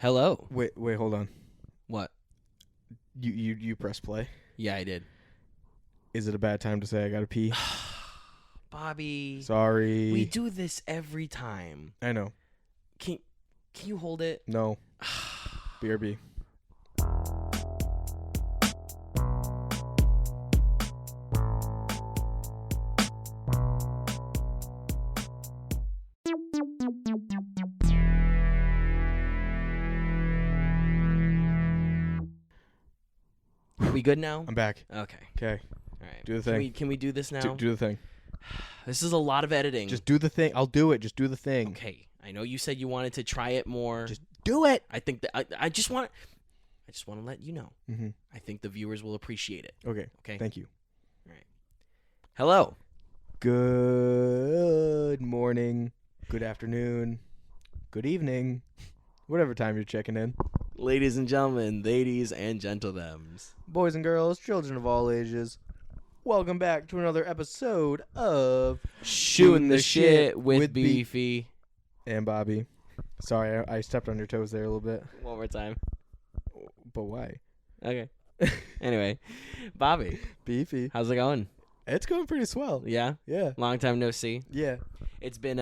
Hello. Wait, hold on. What? You press play. Yeah, I did. Is it a bad time to say I gotta pee? Bobby. Sorry. We do this every time. I know. Can you hold it? No. BRB. Are we good now? I'm back. Okay. Okay. All right. Do the thing. Can we do this now? Do the thing. This is a lot of editing. Just do the thing. I'll do it. Just do the thing. Okay. I know you said you wanted to try it more. Just do it. I think that I just want to let you know. Mm-hmm. I think the viewers will appreciate it. Okay. Okay. Thank you. All right. Hello. Good morning. Good afternoon. Good evening. Whatever time you're checking in. Ladies and gentlemen, ladies and gentlethems. Boys and girls, children of all ages. Welcome back to another episode of Shooting the shit with Beefy and Bobbie. Sorry, I stepped on your toes there a little bit. One more time. But why? Okay. Anyway, Bobbie. Beefy. How's it going? It's going pretty swell. Yeah? Yeah. Long time no see. Yeah. It's been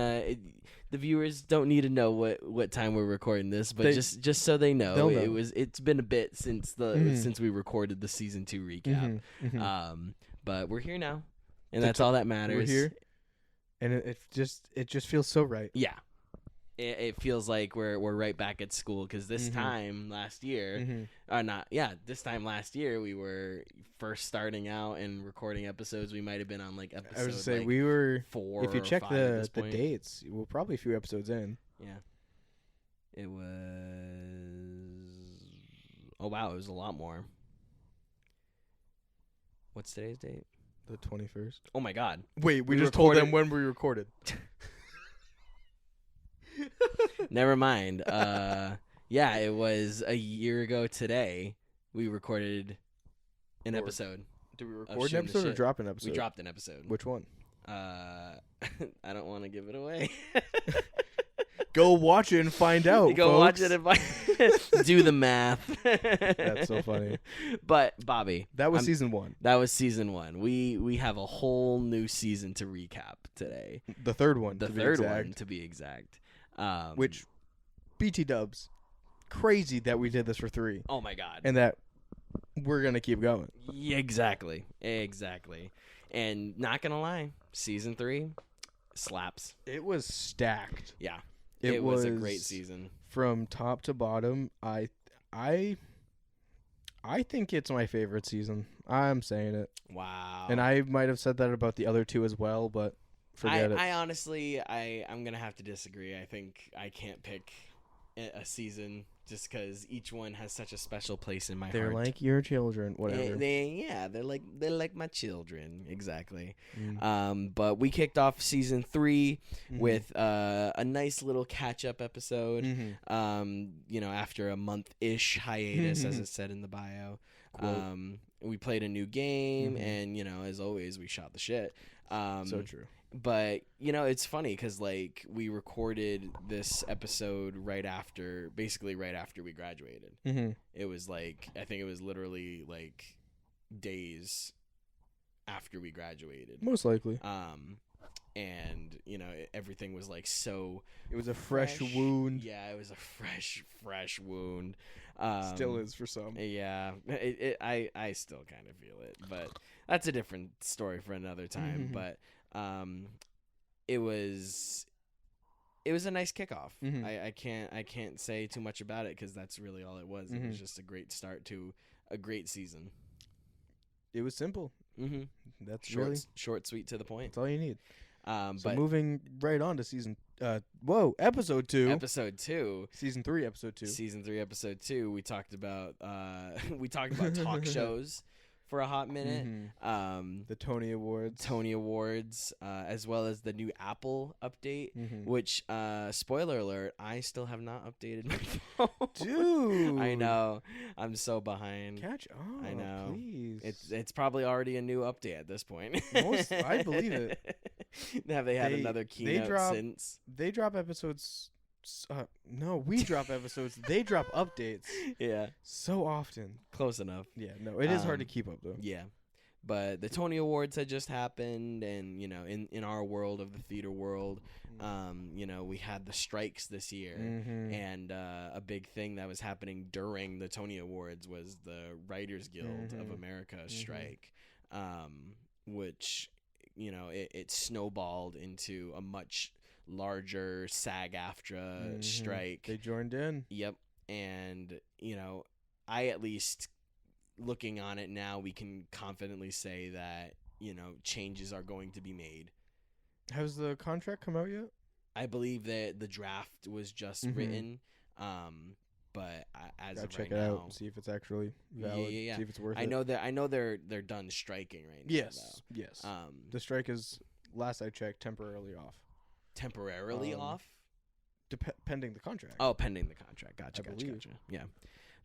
the viewers don't need to know what time we're recording this, but They- just so they know, they'll know. it's been a bit since since we recorded the season 2 recap. Mhm. But we're here now, and To that's all that matters. We're here. And it just feels so right. Yeah. It feels like we're right back at school because this time last year, this time last year we were first starting out and recording episodes. We might have been on like episode. I was say we were 4. If you or check 5 at this the point. dates, we're probably a few episodes in. Yeah. It was. Oh wow, it was a lot more. What's today's date? The 21st. Oh my God. Wait, we We just told recorded- them when we recorded. Never mind. Yeah, it was a year ago today. We recorded an Or- episode. Did we Shooting record the an episode or Shit. drop an episode? We dropped an episode. Which one? I don't want to give it away. Go watch it and find out. Go watch folks. it and do the math. That's so funny. But Bobby, That was season 1. that was season 1. We have a whole new season to recap today. The third one. The to be third exact. one, to be exact. Which, BT dubs, crazy that we did this for 3, Oh my God. and that we're gonna keep going. Yeah, exactly. And not gonna lie, season 3 slaps. It was stacked. Yeah, It it was a great season. from top to bottom. I think it's my favorite season. I'm saying it, Wow. and I might have said that about the other 2 as well, but forget it. I honestly, I'm gonna have to disagree. I think I can't pick a season just because each one has such a special place in my They're heart. like your children, whatever. They're like my children, exactly. Mm. But we kicked off season 3 Mhm. with a nice little catch up episode. Mhm. After a month-ish hiatus, as it said in the bio. Quote. We played a new game, Mhm. and as always, we shot the shit. So true. But it's funny because like we recorded this episode basically right after we graduated. Mm-hmm. It was like I think it was literally like days after we graduated. Most likely. And everything was like so. It was a fresh wound. Yeah, it was a fresh wound. Still is for some. Yeah, I still kind of feel it, but that's a different story for another time. Mhm. But it was a nice kickoff. Mhm. I can't say too much about it because that's really all it was. It was just a great start to a great season. It was simple. Mm-hmm. That's Short, sweet, to the point. that's all you need. So But moving right on to season. Episode 2. episode 2. Season 3, episode 2. Season 3, episode 2, we talked about talk shows for a hot minute. Mhm. The Tony Awards. As well as the new Apple update, Mhm. which spoiler alert, I still have not updated my phone. Dude, I know, I'm so behind. Catch on. I know. Please. It's probably already a new update at this point. I believe it. Have they had They- another they keynote drop- since? They drop episodes No, we drop episodes. They drop updates. Yeah. So often. Close enough. Yeah, no, it is hard to keep up, though. Yeah. But the Tony Awards had just happened, and, in our world of the theater world, we had the strikes this year, and a big thing that was happening during the Tony Awards was the Writers Guild of America strike, which, it snowballed into a much larger SAG-AFTRA strike. They joined in. Yep. And, I at least, looking on it now, we can confidently say that, changes are going to be made. Has the contract come out yet? I believe that the draft was just written, but as Gotta of check right it now, out, see if it's actually valid. Yeah. See if it's worth it. I know they're done striking right now. Yes, though. yes. The strike is, last I checked, temporarily off. Temporarily off? Pending the contract. Oh, pending the contract. Gotcha. Yeah,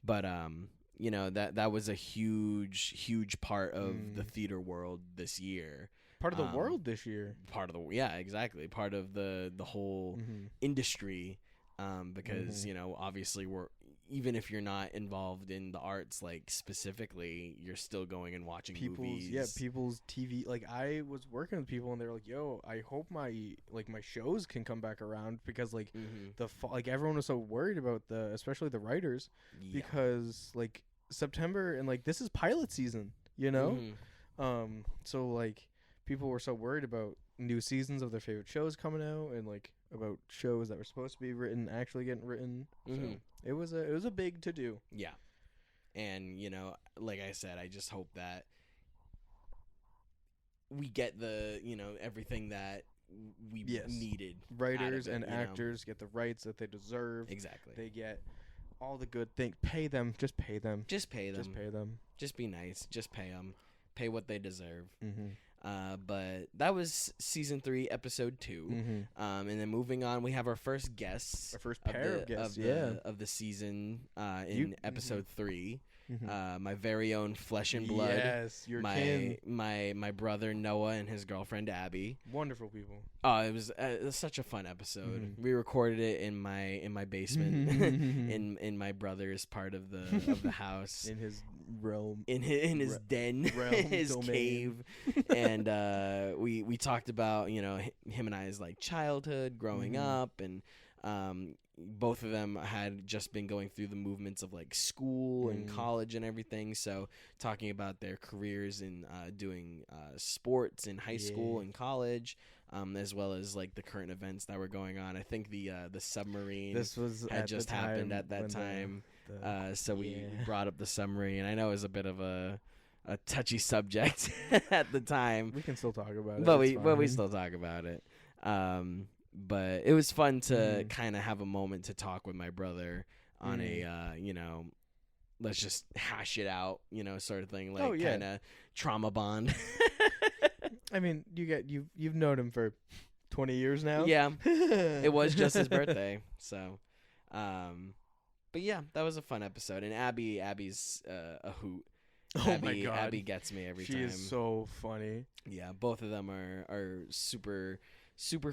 but that was a huge part of the theater world this year. Part of the world this year. Exactly. Part of the whole industry, because obviously even if you're not involved in the arts, like, specifically, you're still going and watching movies. Yeah, people's TV. Like, I was working with people, and they were like, "Yo, I hope my shows can come back around," because everyone was so worried about especially the writers, because like September and this is pilot season, so like people were so worried about new seasons of their favorite shows coming out, and about shows that were supposed to be written actually getting written. So it was a big to do. Yeah. And like I said, I just hope that we get the everything that we needed. Writers and actors get the rights that they deserve. Exactly. They get all the good things. Pay them. Just pay them. Just pay them. Just pay them. Just be nice. Just pay them. Pay what they deserve. But that was season 3, episode 2. And then moving on, we have our first guests. Our first pair of guests, of the season in episode 3. My very own flesh and blood. Yes, your kin. My brother Noah and his girlfriend Abby. Wonderful people. Oh, it was such a fun episode. We recorded it in my basement, in my brother's part of the house, in his realm, in his den, his domain. Cave, and we talked about him and I's childhood, growing up, and both of them had just been going through the movements of school and college and everything. So talking about their careers in doing sports in high school and college, as well as the current events that were going on. I think the submarine had just happened at that time. So we brought up the submarine. I know it was a bit of a touchy subject at the time. We can still talk about it. But we still talk about it. But it was fun to kind of have a moment to talk with my brother on a, let's just hash it out, sort of thing, kind of trauma bond. I mean, you've known him for 20 years now. Yeah, it was just his birthday, so. But yeah, that was a fun episode, and Abby's a hoot. Oh my God, Abby gets me every time. She is so funny. Yeah, both of them are super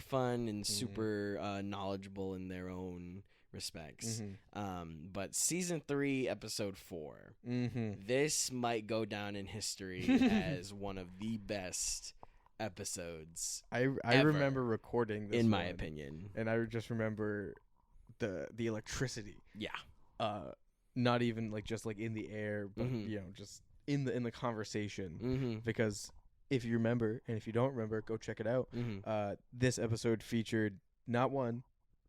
fun and super knowledgeable in their own respects. But season 3, episode 4, this might go down in history as one of the best episodes. I remember recording this, in my opinion, and I just remember the electricity. Yeah. Not even just in the air, but just in the conversation, because. If you remember, and if you don't remember, go check it out. This episode featured not 1,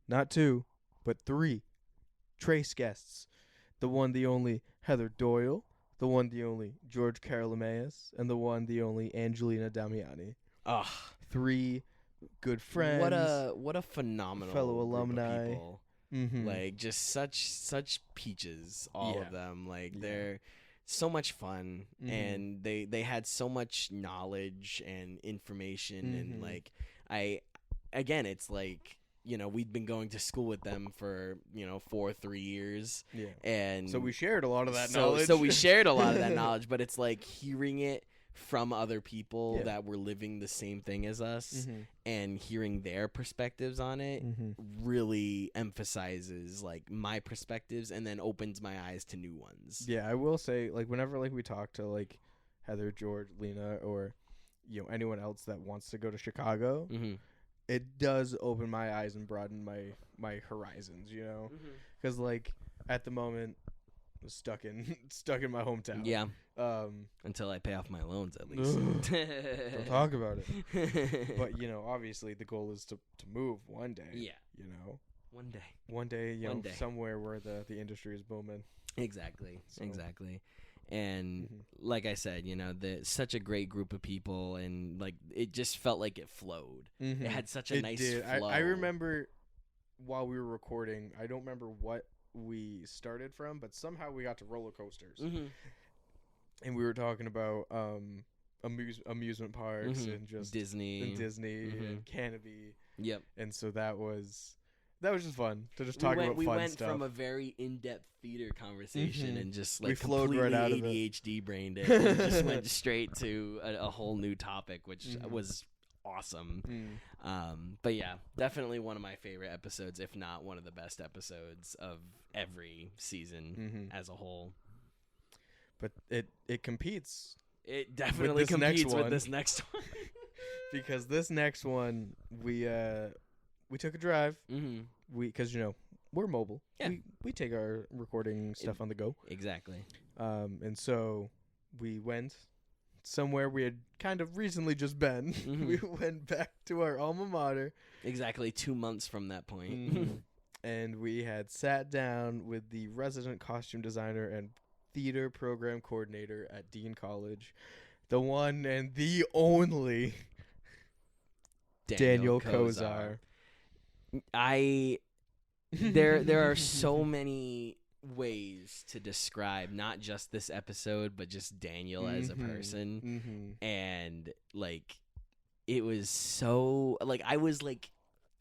not 2, but 3 Trace guests. The one, the only Heather Doyle, the one, the only George Carolamaeus, and the one, the only Angelina Damiani. 3 good friends. What a phenomenal fellow alumni. Group of people. Just such peaches, all of them. They're so much fun, and they had so much knowledge and information, and it's we'd been going to school with them for 3 years, and so we shared a lot of that knowledge. So we shared a lot of that knowledge, but it's hearing it from other people Yeah. that were living the same thing as us and Mm-hmm. hearing their perspectives on it really emphasizes like my perspectives and then opens my eyes to new ones. Yeah, I will say, like, whenever like we talk to like Heather, George, Lena, or anyone else that wants to go to Chicago, it does open my eyes and broaden my horizons, because like at the moment I'm stuck in my hometown. Yeah. Until I pay off my loans, at least. Don't talk about it. But obviously the goal is to move one day. Yeah. One day. One day, One day. somewhere where the industry is booming. Exactly. So. Exactly. And like I said, such a great group of people, and like it just felt like it flowed. It had such a nice flow. I remember while we were recording, I don't remember what we started from, but somehow we got to roller coasters, and we were talking about amusement parks and just Disney and Canopy. Yep. And so that was just fun to just talk about fun stuff. We went from a very in-depth theater conversation and just like we flowed completely right out of ADHD brained it and just went straight to a whole new topic, which was awesome. But yeah, definitely one of my favorite episodes, if not one of the best episodes of every season as a whole. But it competes. It definitely competes with this next one. Because this next one, we took a drive. Because we're mobile. Yeah. We take our recording stuff on the go. Exactly. And so we went somewhere we had kind of recently just been. We went back to our alma mater. Exactly 2 months from that point. And we had sat down with the resident costume designer and theater program coordinator at Dean College, the one and the only Daniel Kozar. There are so many ways to describe not just this episode, but just Daniel as a person. And like it was so like I was like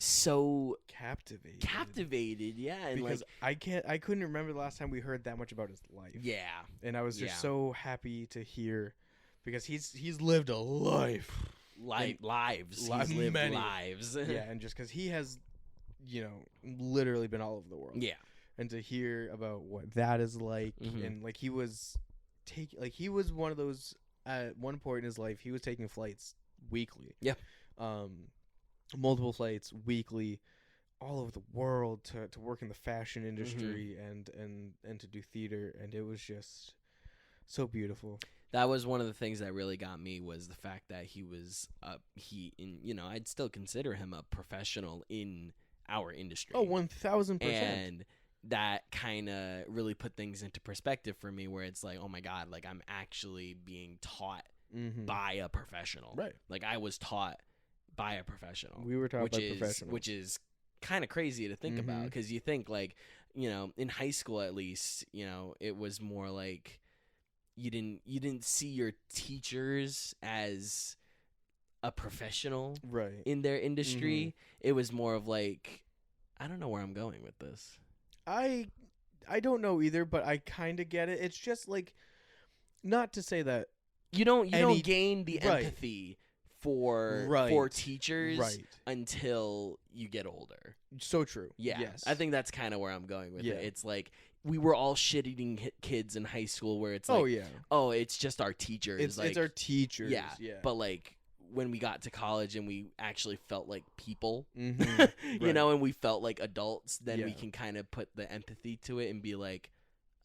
so captivated, yeah. And because like I couldn't remember the last time we heard that much about his life. Yeah. And I was just so happy to hear, because he's lived a life. Lives. He's lived many lives. Yeah, and just because he has, literally been all over the world. Yeah. And to hear about what that is like, and like he was one of those at one point in his life, he was taking flights weekly. Yeah. Multiple flights weekly, all over the world to work in the fashion industry and to do theater, and it was just so beautiful. That was one of the things that really got me, was the fact that he was I'd still consider him a professional in our industry. Oh, 1,000%. And that kind of really put things into perspective for me, where it's like, oh my God, like I'm actually being taught by a professional. Right. Like I was taught by a professional. We were taught by professionals. Which is kind of crazy to think about, because you think like, in high school at least, it was more like you didn't see your teachers as a professional in their industry. It was more of like, I don't know where I'm going with this. I don't know either, but I kind of get it. It's just like, not to say that you don't gain the empathy for teachers until you get older. So true. Yeah. Yes. I think that's kind of where I'm going with it. It's like we were all shit-eating kids in high school, where it's like, it's just our teachers. It's our teachers. Yeah. But like when we got to college and we actually felt like people, and we felt like adults, then we can kind of put the empathy to it and be like,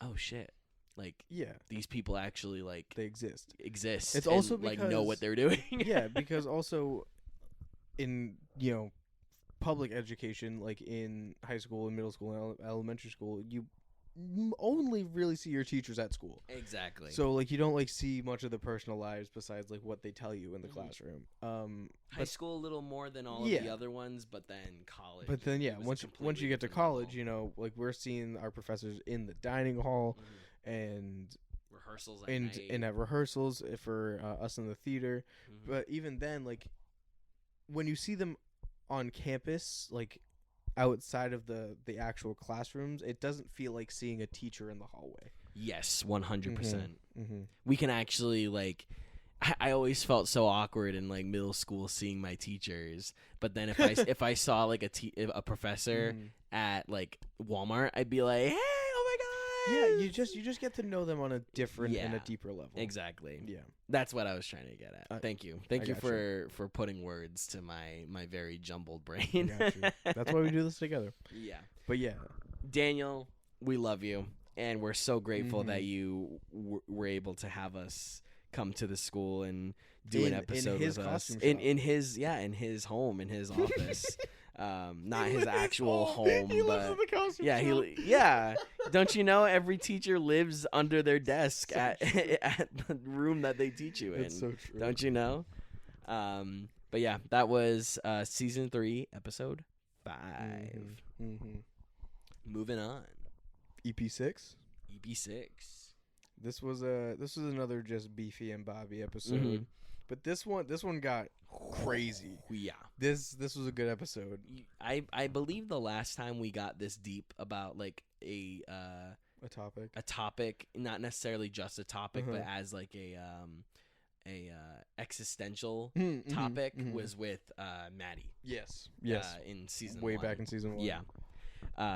oh shit. Like, these people actually, like, they exist. It's also because, like, know what they're doing. Because also in, public education, like in high school and middle school and elementary school, you only really see your teachers at school. Exactly. So, like, you don't, like, see much of their personal lives besides, like, what they tell you in the classroom. High school a little more than all of the other ones, but then college. But then, once you get to college, like, we're seeing our professors in the dining hall and rehearsals at night. And at rehearsals for us in the theater. But even then, like, when you see them on campus, like, outside of the actual classrooms, it doesn't feel like seeing a teacher in the hallway. Yes, 100%. We can actually, like, I always felt so awkward in like middle school seeing my teachers, but then if I saw like a professor at like Walmart, I'd be like, hey, oh my god. Yeah, you just get to know them on a different and a deeper level. Exactly. Yeah, that's what I was trying to get at. Thank you for putting words to my very jumbled brain. I got you. That's why we do this together. Yeah, but yeah, Daniel, we love you, and we're so grateful that you were able to have us come to the school and do an episode with us in his home, in his office. Not his actual home, he but lives in the costume shop. Don't you know every teacher lives under their desk at the room that they teach you in? That's so true. Don't you know? But yeah, that was season 3, episode 5. Moving on. EP6. EP6. This was another just Beefy and Bobbie episode, but this one got crazy. Yeah, this was a good episode. I believe the last time we got this deep about like a topic, not necessarily just a topic, but as like a existential topic was with Maddie. Yes. In season way 1. back in season 1. Yeah.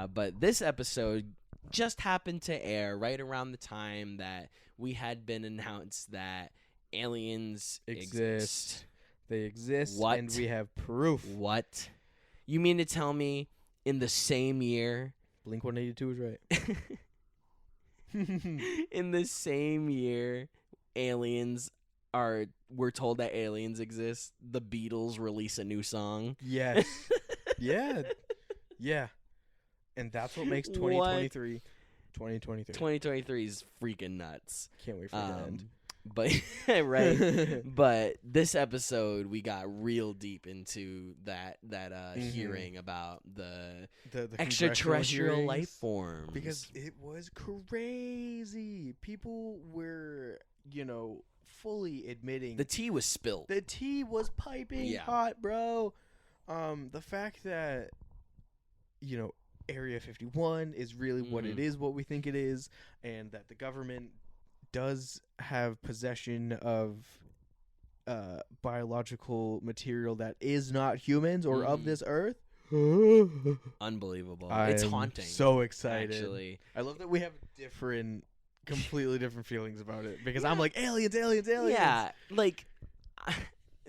But this episode just happened to air right around the time that we had been announced that aliens exist. They exist, What? And we have proof. What? You mean to tell me in the same year? Blink-182 is right. In the same year, we're told that aliens exist. The Beatles release a new song. Yes. Yeah. And that's what makes 2023 2023. 2023 is freaking nuts. Can't wait for the end. But right. But this episode we got real deep into that hearing about the extraterrestrial life forms, because it was crazy. People were, fully admitting the tea was spilled. The tea was piping hot, bro. The fact that Area 51 is really what it is, what we think it is, and that the government does have possession of biological material that is not humans or of this earth. Unbelievable. It's haunting. So excited. Actually, I love that we have completely different feelings about it, because I'm like, aliens. Yeah, like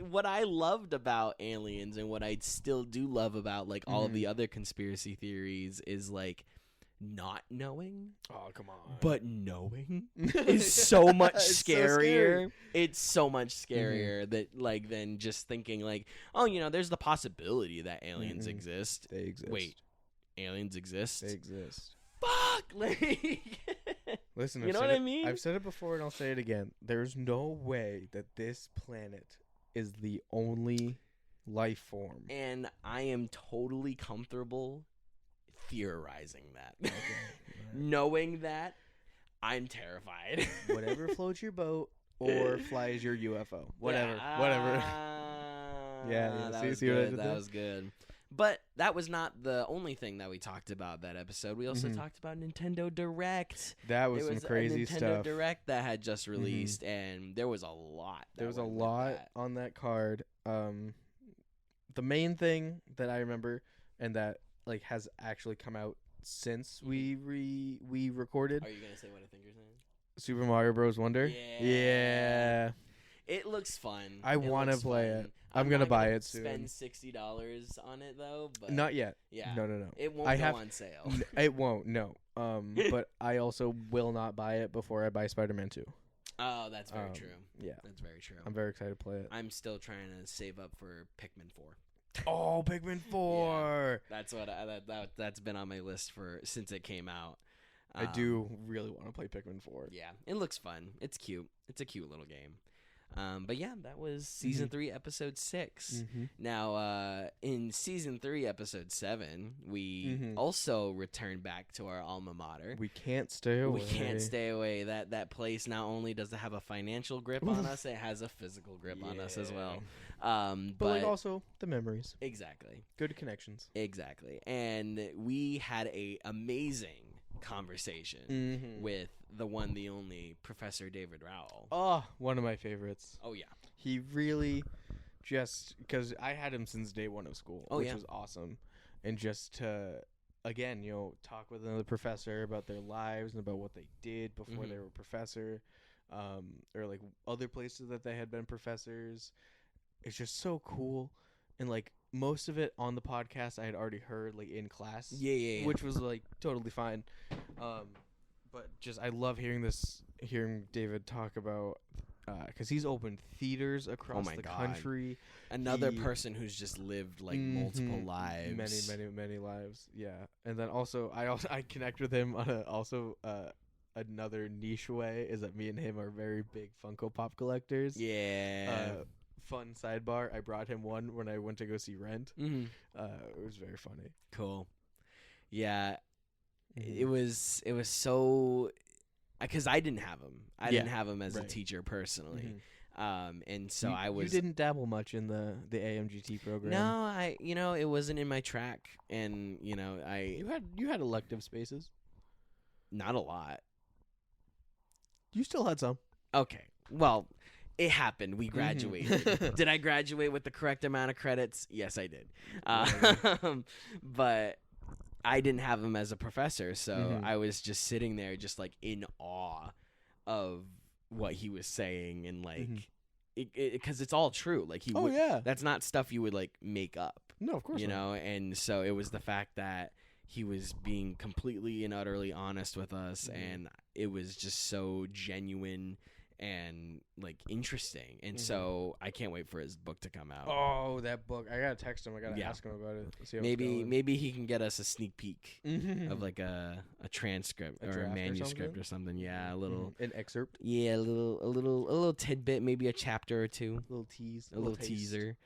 what I loved about aliens and what I still do love about like all of the other conspiracy theories is like not knowing. Oh, come on. But knowing is so much scarier. It's so much scarier than just thinking like, oh, there's the possibility that aliens exist. They exist. Wait, aliens exist? They exist. Fuck! Like, listen, you know what I mean? I've said it before and I'll say it again. There's no way that this planet is the only life form. And I am totally comfortable theorizing that. Okay. Knowing that, I'm terrified. Whatever floats your boat or flies your UFO. Whatever. Yeah. That was see what I good. did That there? was good. But that was not the only thing that we talked about that episode. We also talked about Nintendo Direct. That was some crazy a Nintendo stuff. Direct that had just released, and there was a lot. There was a lot on that card. The main thing that I remember, and that like has actually come out since we recorded. Are you gonna say what I think you're saying? Super Mario Bros. Wonder. Yeah. It looks fun. I want to play it. I'm gonna buy it soon. Spend $60 on it though, but not yet. Yeah. No. It won't go on sale. It won't. No. But I also will not buy it before I buy Spider-Man 2. Oh, that's very true. Yeah, that's very true. I'm very excited to play it. I'm still trying to save up for Pikmin 4. Oh, Pikmin 4. Yeah, that's what that's been on my list since it came out. I do really want to play Pikmin 4. Yeah, it looks fun. It's cute. It's a cute little game. But yeah, that was season 3, episode 6. Now, in season 3, episode 7, we also returned back to our alma mater. We can't stay away. We can't stay away. That place not only does it have a financial grip on us, it has a physical grip on us as well. But like also the memories. Exactly. Good connections. Exactly. And we had a amazing conversation with the one, the only Professor David Rowell. Oh, one of my favorites. Oh, yeah. He really just, because I had him since day one of school, which was awesome. And just to, again, talk with another professor about their lives and about what they did before they were a professor, or like other places that they had been professors. It's just so cool. And like most of it on the podcast I had already heard like in class. Yeah. Which was like totally fine. But just I love hearing David talk about, because he's opened theaters across the country. Another person who's just lived like multiple lives. Many lives. Yeah. And then also I connect with him on another niche way is that me and him are very big Funko Pop collectors. Yeah. Fun sidebar, I brought him one when I went to go see Rent. It was very funny. Cool. Yeah. It was so, because I didn't have him. I didn't have him as a teacher personally. And so you didn't dabble much in the AMGT program. No, it wasn't in my track, and you had elective spaces. Not a lot. You still had some. Okay. Well, it happened. We graduated. Did I graduate with the correct amount of credits? Yes, I did. But I didn't have him as a professor, so I was just sitting there just like in awe of what he was saying, and like because it's all true. Like that's not stuff you would like make up. No, of course not. And so it was the fact that he was being completely and utterly honest with us, and it was just so genuine and like interesting, and so I can't wait for his book to come out. Oh, that book! I gotta text him. I gotta ask him about it. See how maybe he can get us a sneak peek of like a transcript or a manuscript or something. Yeah, a little an excerpt. Yeah, a little tidbit, maybe a chapter or two. A little tease, a little teaser.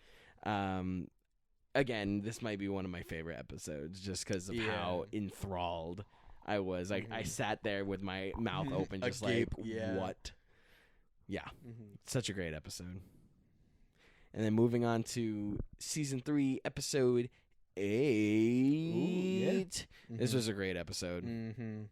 Again, this might be one of my favorite episodes just because of how enthralled I was. Like I sat there with my mouth open, just like what. Yeah, such a great episode. And then moving on to season 3, episode 8. This was a great episode.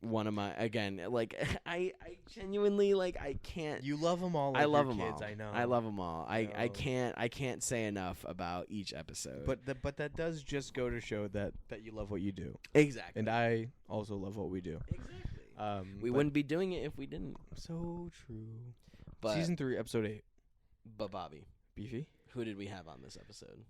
One of my, again, like I genuinely like I can't. You love them all. I love them kids, all. I know. I love them all. I can't say enough about each episode. But that does just go to show that you love what you do. Exactly. And I also love what we do. Exactly. We wouldn't be doing it if we didn't. So true. But season 3, episode 8. But Bobbie, Beefy, who did we have on this episode?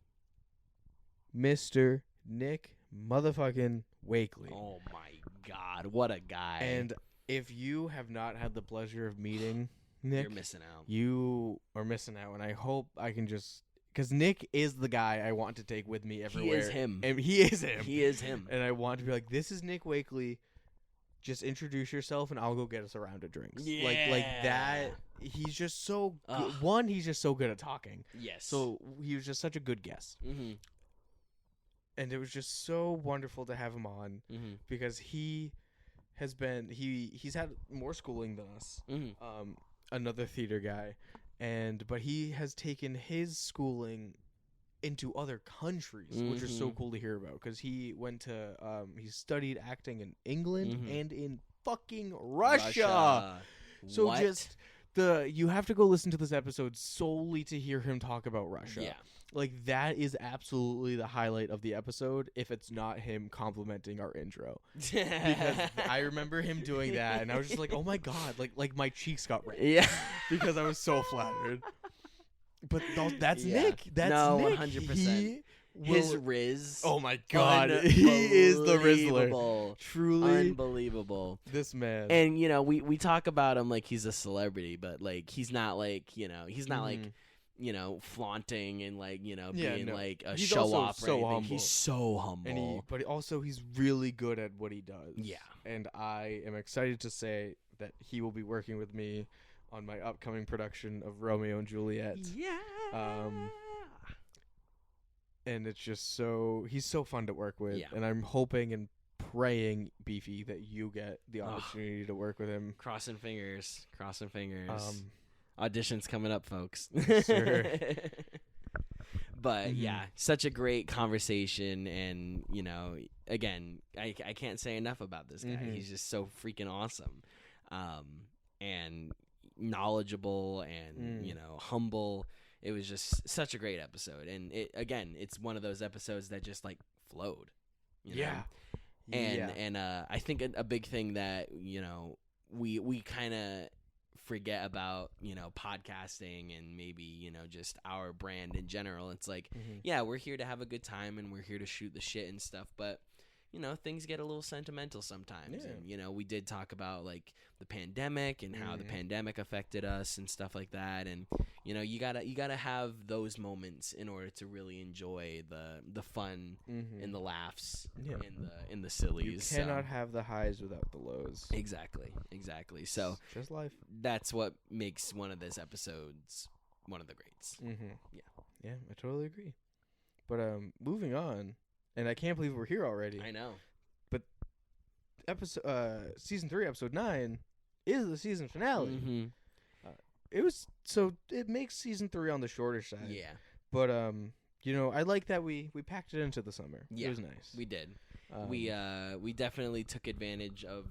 Mr. Nick motherfucking Wakely. Oh my God, what a guy! And if you have not had the pleasure of meeting Nick, you're missing out. You are missing out, and I hope I can just, because Nick is the guy I want to take with me everywhere. He is him. And he is him. He is him. And I want to be like, this is Nick Wakely. Just introduce yourself, and I'll go get us a round of drinks. Yeah. Like that. He's just so good. One, he's just so good at talking. Yes. So he was just such a good guest. And it was just so wonderful to have him on because he's had more schooling than us. Another theater guy, but he has taken his schooling into other countries, which is so cool to hear about, because he went to he studied acting in England and in fucking Russia. So what? just you have to go listen to this episode solely to hear him talk about Russia. Yeah. Like that is absolutely the highlight of the episode, if it's not him complimenting our intro. Because I remember him doing that, and I was just like, oh my God, like my cheeks got red. Yeah. Because I was so flattered. But that's Nick. That's Nick. 100%. His Riz. Oh my God. He is the Rizzler. Truly. Unbelievable. This man. And, we talk about him like he's a celebrity, but, like, he's not like, he's not like, flaunting and, like, being like a show off or anything. Humble. He's so humble. But also he's really good at what he does. Yeah. And I am excited to say that he will be working with me on my upcoming production of Romeo and Juliet. Yeah. And it's just he's so fun to work with. Yeah. And I'm hoping and praying, Beefy, that you get the opportunity to work with him. Crossing fingers. Auditions coming up, folks. Sure. But yeah, such a great conversation, and again, I can't say enough about this guy. He's just so freaking awesome, and knowledgeable, and humble. It was just such a great episode, and it's one of those episodes that just like flowed. And I think a big thing that we kind of forget about podcasting, and maybe just our brand in general. It's like we're here to have a good time, and we're here to shoot the shit and stuff, but things get a little sentimental sometimes. And we did talk about like the pandemic and how the pandemic affected us and stuff like that, and you gotta have those moments in order to really enjoy the fun and the laughs and the sillies. You cannot have the highs without the lows. Exactly. So it's just life. That's what makes one of those episodes one of the greats. Yeah, I totally agree. But moving on, and I can't believe we're here already. I know. But season 3, episode 9 is the season finale. It makes season 3 on the shorter side. Yeah. But I like that we packed it into the summer. Yeah, it was nice. We did. We definitely took advantage of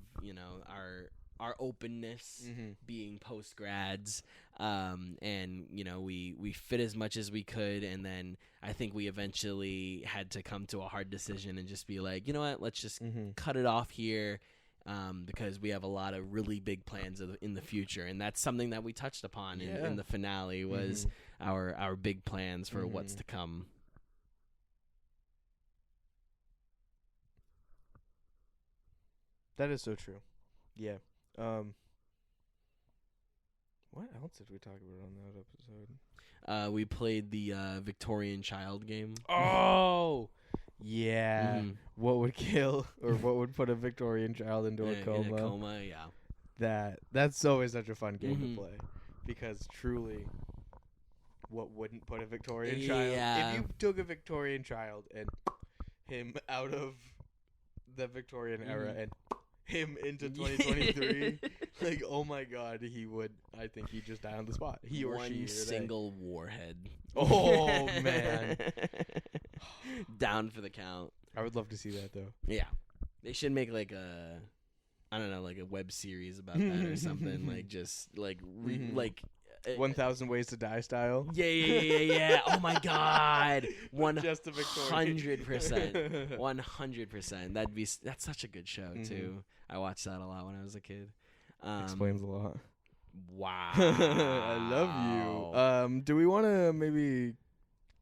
our openness being post grads, and we fit as much as we could, and then I think we eventually had to come to a hard decision and just be like, you know what, let's just cut it off here. Because we have a lot of really big plans in the future, and that's something that we touched upon in the finale was our big plans for what's to come. That is so true. Yeah. What else did we talk about on that episode? We played the Victorian child game. Oh! Yeah. What would kill or what would put a Victorian child into a coma? In a coma, yeah. That's always such a fun game to play, because truly, what wouldn't put a Victorian child? If you took a Victorian child and him out of the Victorian era and him into 2023, like, oh my God, I think he'd just die on the spot. He or she. One single warhead. Oh, man. Down for the count. I would love to see that, though. Yeah. They should make like a web series about that or something. Like, just like, 1,000 Ways to Die style. Yeah. Oh my God. Just a Victorian. 100%. 100%. That's such a good show too. I watched that a lot when I was a kid. Explains a lot. Wow. I love you. Do we want to maybe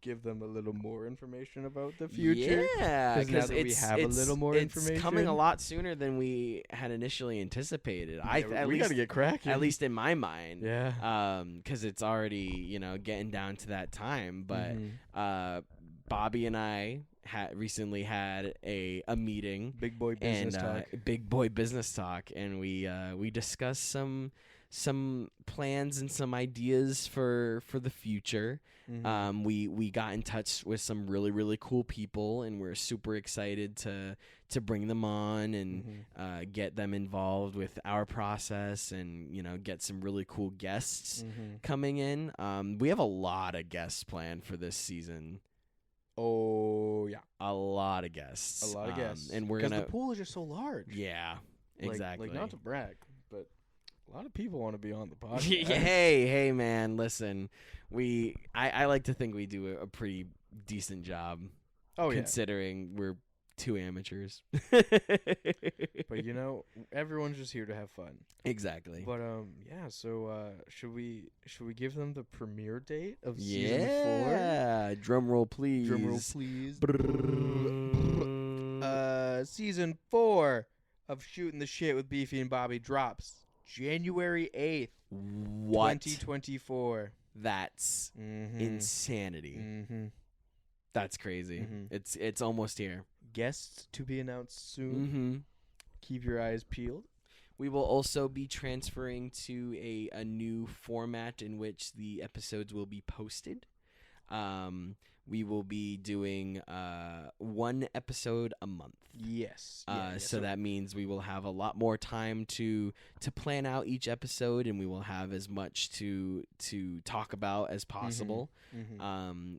give them a little more information about the future? Yeah, because we have a little more information. It's coming a lot sooner than we had initially anticipated. We got to get cracking. At least in my mind. Yeah. Because it's already getting down to that time. But Bobbie and I recently had a meeting. Big boy business talk. Big boy business talk, and we discussed some plans and some ideas for the future. We got in touch with some really, really cool people, and we're super excited to bring them on and get them involved with our process, and get some really cool guests coming in. We have a lot of guests planned for this season. Oh yeah, a lot of guests. And we're gonna, because the pool is just so large. Yeah, exactly. Like not to brag, but a lot of people want to be on the podcast. Hey, man, listen. I like to think we do a pretty decent job. Oh, considering we're two amateurs. But everyone's just here to have fun. Exactly. But so should we give them the premiere date of season 4? Yeah. Drum roll please. Season 4 of Shooting the Shit with Beefy and Bobbie drops January 8th, 2024. That's insanity. That's crazy. It's almost here. Guests to be announced soon. Keep your eyes peeled. We will also be transferring to a new format in which the episodes will be posted. we will be doing 1 episode a month. Yes. So that means we will have a lot more time to plan out each episode, and we will have as much to talk about as possible.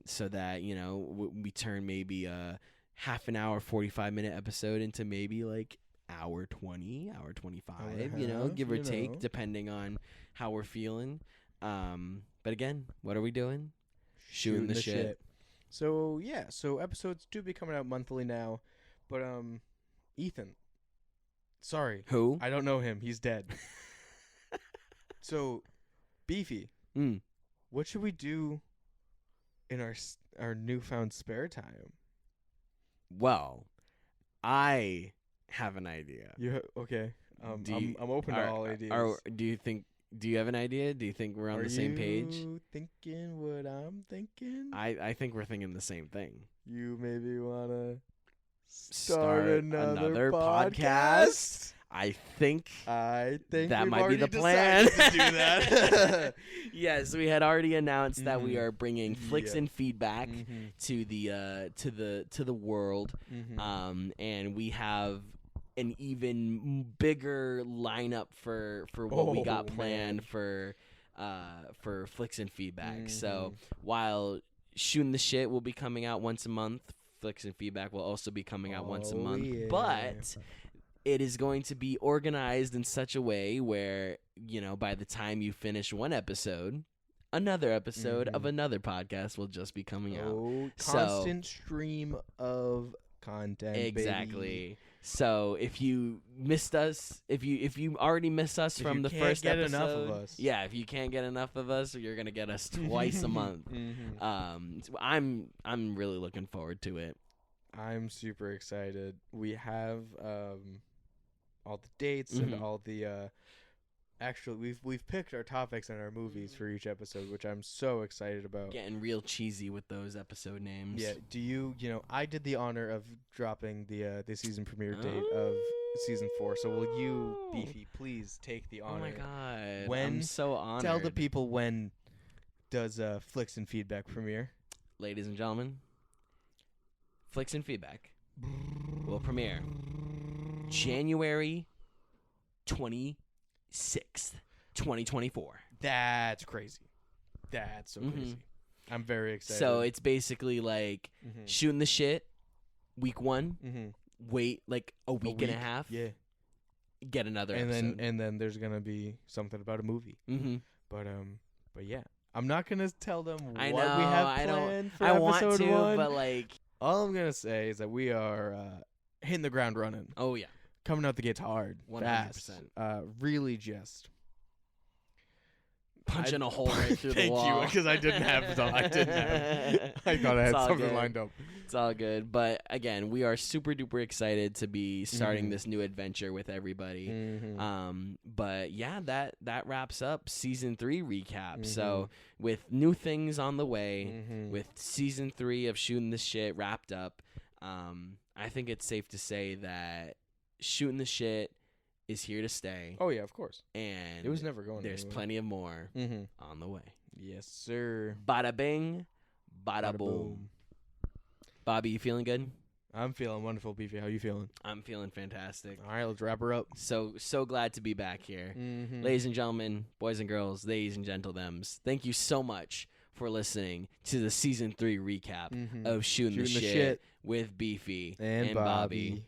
So that, you know, we turn maybe a half an hour, 45-minute episode into maybe like hour 20, hour 25, you know, give or take, depending on how we're feeling. But again, what are we doing? Shooting the shit. So yeah, episodes do be coming out monthly now, but Ethan, sorry, who? I don't know him. He's dead. So, Beefy, what should we do in our newfound spare time? Well, I have an idea. Okay? I'm open to all ideas. Do you have an idea? Do you think we're on the same page? Are you thinking what I'm thinking? I think we're thinking the same thing. You maybe want to start another podcast? I think that might be the plan. To do that. Yes, we had already announced that we are bringing flicks and feedback to the world, and we have an even bigger lineup for what we got planned for flicks and feedback. So while Shooting the Shit will be coming out once a month, flicks and feedback will also be coming out once a month. Yeah. But it is going to be organized in such a way where, you know, by the time you finish one episode, another episode of another podcast will just be coming out. Constant stream of content. Exactly. Baby. So if you missed us, if you already miss us from the first episode, enough of us. Yeah, if you can't get enough of us, you're gonna get us twice a month. So I'm really looking forward to it. I'm super excited. We have all the dates and all the actually we've picked our topics and our movies for each episode, which I'm so excited about. Getting real cheesy with those episode names. Yeah. Do you know, I did the honor of dropping the season premiere date of season 4. So will you, Beefy, please take the honor? Oh my god. I'm so honored. Tell the people, when does Flicks and Feedback premiere? Ladies and gentlemen, Flicks and Feedback will premiere January 26th, 2024. That's crazy. That's so crazy. I'm very excited. So it's basically like Shooting the Shit, week 1. Wait like a week and a half. Yeah. Get another episode. And then there's gonna be something about a movie. But yeah, I'm not gonna tell them what we have planned for episode 1. But like, all I'm gonna say is that we are hitting the ground running. Oh yeah. Coming out the gates hard, 100%. Fast. Really just punching a hole right through the wall. Thank you, because I didn't have. I thought I had something lined up. It's all good, but again, we are super duper excited to be starting this new adventure with everybody. But yeah, that wraps up season 3 recap. So with new things on the way, with season 3 of Shooting the Shit wrapped up, I think it's safe to say that Shooting the Shit is here to stay. Oh yeah, of course. And it was never going there's anywhere. plenty of more on the way. Yes, sir. Bada bing, bada boom. Bobbie, you feeling good? I'm feeling wonderful, Beefy. How you feeling? I'm feeling fantastic. All right, let's wrap her up. So glad to be back here. Ladies and gentlemen, boys and girls, ladies and gentlethems, thank you so much for listening to the season 3 recap of Shooting the Shit with Beefy and Bobbie.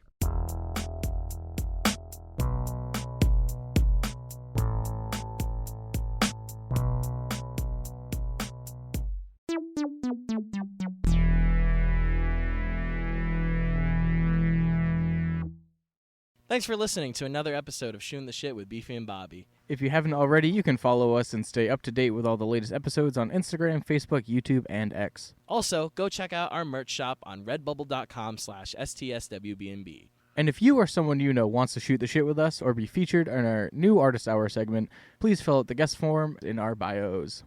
Thanks for listening to another episode of Shooting the Shit with Beefy and Bobbie. If you haven't already, you can follow us and stay up to date with all the latest episodes on Instagram, Facebook, YouTube, and X. Also, go check out our merch shop on redbubble.com/STSWBnB. And if you or someone you know wants to shoot the shit with us or be featured in our new Artist Hour segment, please fill out the guest form in our bios.